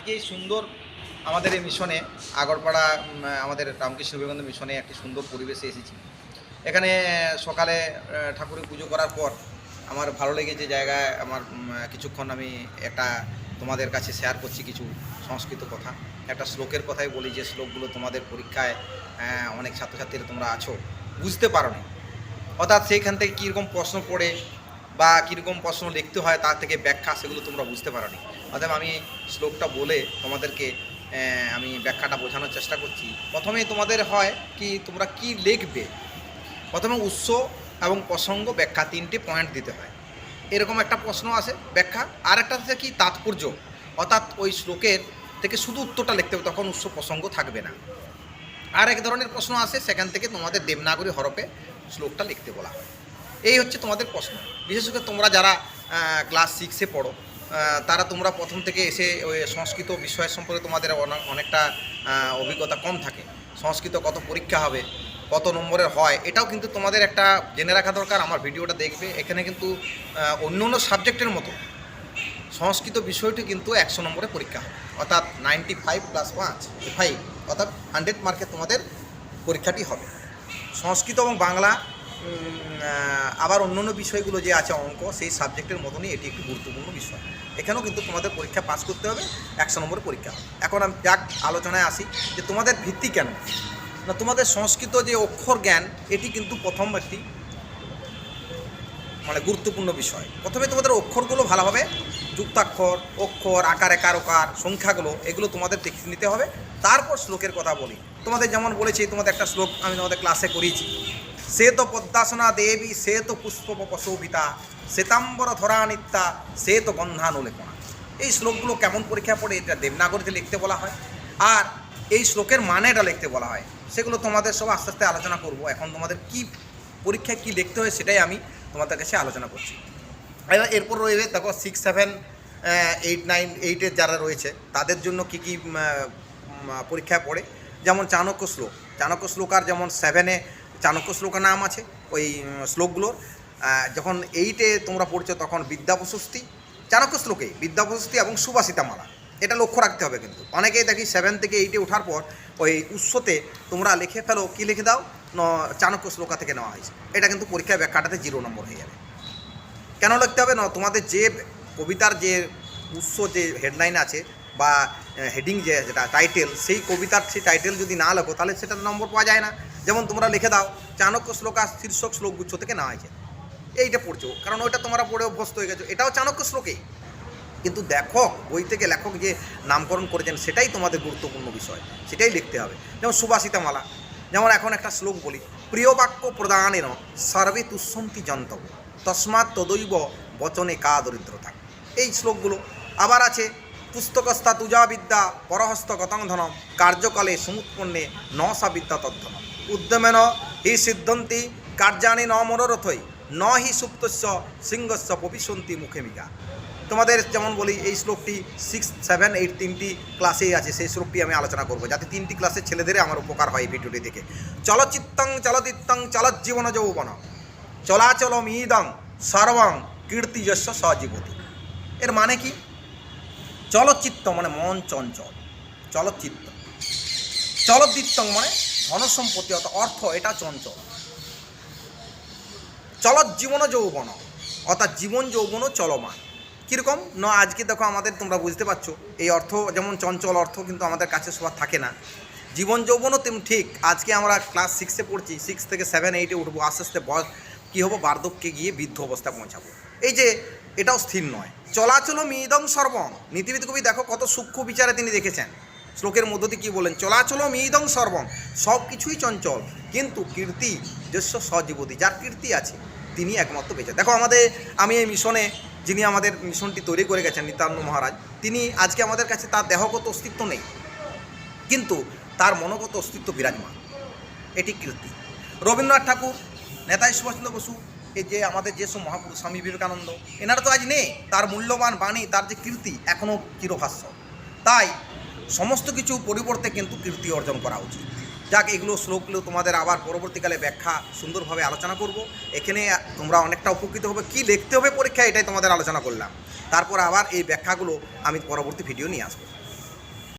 আজকে এই সুন্দর আমাদের এই মিশনে আগরপাড়া আমাদের রামকৃষ্ণ বিবেকানন্দ মিশনে একটি সুন্দর পরিবেশে এসেছি। এখানে সকালে ঠাকুরের পুজো করার পর আমার ভালো লেগেছে জায়গায় আমার কিছুক্ষণ আমি একটা তোমাদের কাছে শেয়ার করছি কিছু সংস্কৃত কথা। একটা শ্লোকের কথাই বলি যে শ্লোকগুলো তোমাদের পরীক্ষায় অনেক ছাত্রছাত্রীরা তোমরা আছো বুঝতে পারো নি, অর্থাৎ সেইখান থেকে কীরকম প্রশ্ন পড়ে বা কীরকম প্রশ্ন লিখতে হয় তার থেকে ব্যাখ্যা সেগুলো তোমরা বুঝতে পারো নি। অর্থাৎ আমি শ্লোকটা বলে তোমাদেরকে আমি ব্যাখ্যাটা বোঝানোর চেষ্টা করছি। প্রথমে তোমাদের হয় কি তোমরা কি লিখবে, প্রথমে উৎস এবং প্রসঙ্গ ব্যাখ্যা তিনটে পয়েন্ট দিতে হয়। এরকম একটা প্রশ্ন আসে ব্যাখ্যা, আর একটা হচ্ছে কি তাৎপর্য, অর্থাৎ ওই শ্লোকের থেকে শুধু উত্তরটা লিখতে হবে, তখন উৎস প্রসঙ্গ থাকবে না। আর এক ধরনের প্রশ্ন আসে, সেখান থেকে তোমাদের দেবনাগরী হরফে শ্লোকটা লিখতে বলা হয়। এই হচ্ছে তোমাদের প্রশ্ন। বিশেষ করে তোমরা যারা ক্লাস 6-এ পড়ো তারা তোমরা প্রথম থেকে এসে ওই সংস্কৃত বিষয়ের সম্পর্কে তোমাদের অনেকটা অভিজ্ঞতা কম থাকে। সংস্কৃত কত পরীক্ষা হবে, কত নম্বরের হয়, এটাও কিন্তু তোমাদের একটা জেনে রাখা দরকার। আমার ভিডিওটা দেখবে, এখানে কিন্তু অন্য অন্য সাবজেক্টের মতো সংস্কৃত বিষয়টি কিন্তু 100 নম্বরে পরীক্ষা হবে, অর্থাৎ 95 + 5 অর্থাৎ 100 মার্কের তোমাদের পরীক্ষাটি হবে। সংস্কৃত এবং বাংলা আবার অন্যান্য বিষয়গুলো যে আছে অঙ্ক, সেই সাবজেক্টের মতনই এটি একটি গুরুত্বপূর্ণ বিষয়। এখানেও কিন্তু তোমাদের পরীক্ষা পাস করতে হবে, 100 নম্বরের পরীক্ষা হবে। এখন আমি যাক আলোচনায় আসি যে তোমাদের ভিত্তি কেন না, তোমাদের সংস্কৃত যে অক্ষর জ্ঞান এটি কিন্তু প্রথম একটি গুরুত্বপূর্ণ বিষয়। প্রথমে তোমাদের অক্ষরগুলো ভালোভাবে যুক্তাক্ষর, অক্ষর, আকার, একার, ওকার, সংখ্যাগুলো এগুলো তোমাদের দেখে নিতে হবে। তারপর শ্লোকের কথা বলি। তোমাদের যেমন বলেছি, তোমাদের একটা শ্লোক আমি তোমাদের ক্লাসে করিয়েছি, সে তো পদ্মাসনা দেবী, সে তো পুষ্প প্রশোভিতা, শ্বেতাম্বর ধরা নিত্যা, সে তো গন্ধানুলেপনা। এই শ্লোকগুলো কেমন পরীক্ষা পড়ে এটা দেবনাগরীতে লিখতে বলা হয়, আর এই শ্লোকের মানেটা লিখতে বলা হয়। সেগুলো তোমাদের সব আস্তে আস্তে আলোচনা করব। এখন তোমাদের কি পরীক্ষায় কী লিখতে হয় সেটাই আমি তোমাদের কাছে আলোচনা করছি। এরপর রয়েছে দেখো 6, 7, 8, 9, 8-এর যারা রয়েছে তাদের জন্য কি কি পরীক্ষায় পড়ে। যেমন চাণক্য শ্লোক, চাণক্য শ্লোকার যেমন 7-এ চাণক্য শ্লোকের নাম আছে। ওই শ্লোকগুলোর যখন 8-এ তোমরা পড়ছো তখন বিদ্যাপ্রশস্তি, চাণক্য শ্লোকে বিদ্যাপ্রশস্তি এবং সুভাষিতামালা, এটা লক্ষ্য রাখতে হবে। কিন্তু অনেকেই দেখি 7 থেকে 8-এ ওঠার পর ওই উৎসতে তোমরা লিখে ফেলো, কী লিখে দাও, চাণক্য শ্লোকা থেকে নেওয়া হয়েছে। এটা কিন্তু পরীক্ষায় ব্যাখ্যাটাতে 0 নম্বর হয়ে যাবে। কেন লিখতে হবে না, তোমাদের যে কবিতার যে উৎস যে হেডলাইন আছে বা হেডিং যেটা টাইটেল, সেই কবিতার সেই টাইটেল যদি না লেখো তাহলে সেটা নম্বর পাওয়া যায় না। যেমন তোমরা লিখে দাও চাণক্য শ্লোকা শীর্ষক শ্লোকগুচ্ছ থেকে নেওয়া হয়েছে, এইটা পড়ছো, কারণ ওইটা তোমরা পড়ে অভ্যস্ত হয়ে গেছো, এটাও চাণক্য শ্লোকেই। কিন্তু দেখো বই থেকে লেখক যে নামকরণ করেছেন সেটাই তোমাদের গুরুত্বপূর্ণ বিষয়, সেটাই লিখতে হবে। যেমন সুভাষিতামালা, যেমন এখন একটা শ্লোক বলি, প্রিয় বাক্য প্রদানেন সর্বে তুষ্যন্তি জন্তব্য, তস্মাৎ তদৈব বচনে কা দরিদ্রতা। এই শ্লোকগুলো আবার আছে, পুস্তকস্থা তুজা বিদ্যা পরহস্ত গতং ধনম, কার্যকালে সমুৎপন্নে ন সা বিদ্যা তদ্ধন, উদ্যমেন হি সিদ্ধন্তি কার্যানি ন মনোরথই, ন হি সুপ্তস্য সিংহস্য পবিশন্তি মুখেমিকা। তোমাদের যেমন বলি এই শ্লোকটি 6, 7, 8 তিনটি ক্লাসেই আছে, সেই শ্লোকটি আমি আলোচনা করব যাতে 3টি ক্লাসের ছেলেদের আমার উপকার হয় এই ভিডিওটি দেখে। চলচিত্তং চলদিত্তং চলজ্জীবন যৌবন, চলাচলমিদং সর্বং কীর্তিযস্য সজীবতি। এর মানে কি? চলচিত্ত মানে মন চঞ্চল, চলচিত্ত, চলদিত্তং মানে ধনসম্পত্তি অর্থ, এটা চঞ্চল, চলজ্জীবন যৌবন অর্থাৎ জীবন যৌবনও চলমান। কীরকম না, আজকে দেখো আমাদের তোমরা বুঝতে পারছো এই অর্থ যেমন চঞ্চল অর্থ কিন্তু আমাদের কাছে সবার থাকে না। জীবন যৌবনও তেমন ঠিক। আজকে আমরা ক্লাস 6-এ পড়ছি, 6 থেকে 7, 8-এ উঠবো, আস্তে আস্তে বয়স কী হবো, বার্ধক্যে গিয়ে বৃদ্ধ অবস্থায় পৌঁছাবো। এই যে এটাও স্থির নয়। চলাচল মিদং সর্বং, নীতিবিদ কবি দেখো কত সূক্ষ্ম বিচারে তিনি দেখেছেন। শ্লোকের মধ্য দিয়ে কী বলেন, চলাচল মিদং সর্বং, সব কিছুই চঞ্চল, কিন্তু কীর্তি যস্য সজীবতি, যার কীর্তি আছে তিনি একমাত্র বেঁচে। দেখো আমি এই মিশনে যিনি আমাদের মিশনটি তৈরি করে গেছেন নিত্যানন্দ মহারাজ, তিনি আজকে আমাদের কাছে তার দেহগত অস্তিত্ব নেই, কিন্তু তার মনোগত অস্তিত্ব বিরাজমান, এটি কীর্তি। রবীন্দ্রনাথ ঠাকুর, নেতাজি সুভাষচন্দ্র বসু, এই যে আমাদের যেসব মহাপুরুষ, স্বামী বিবেকানন্দ, এনারা তো আজ নেই, তার মূল্যবান বাণী, তার যে কীর্তি এখনও চিরভাস্য। তাই সমস্ত কিছু পরিবর্তে কিন্তু কীর্তি অর্জন করা উচিত। যাক, এগুলো শ্লোকগুলো তোমাদের আবার পরবর্তীকালে ব্যাখ্যা সুন্দরভাবে আলোচনা করব। এখানে তোমরা অনেকটা উপকৃত হবে, কী লিখতে হবে পরীক্ষায় এটাই তোমাদের আলোচনা করলাম। তারপর আবার এই ব্যাখ্যাগুলো আমি পরবর্তী ভিডিও নিয়ে আসবো।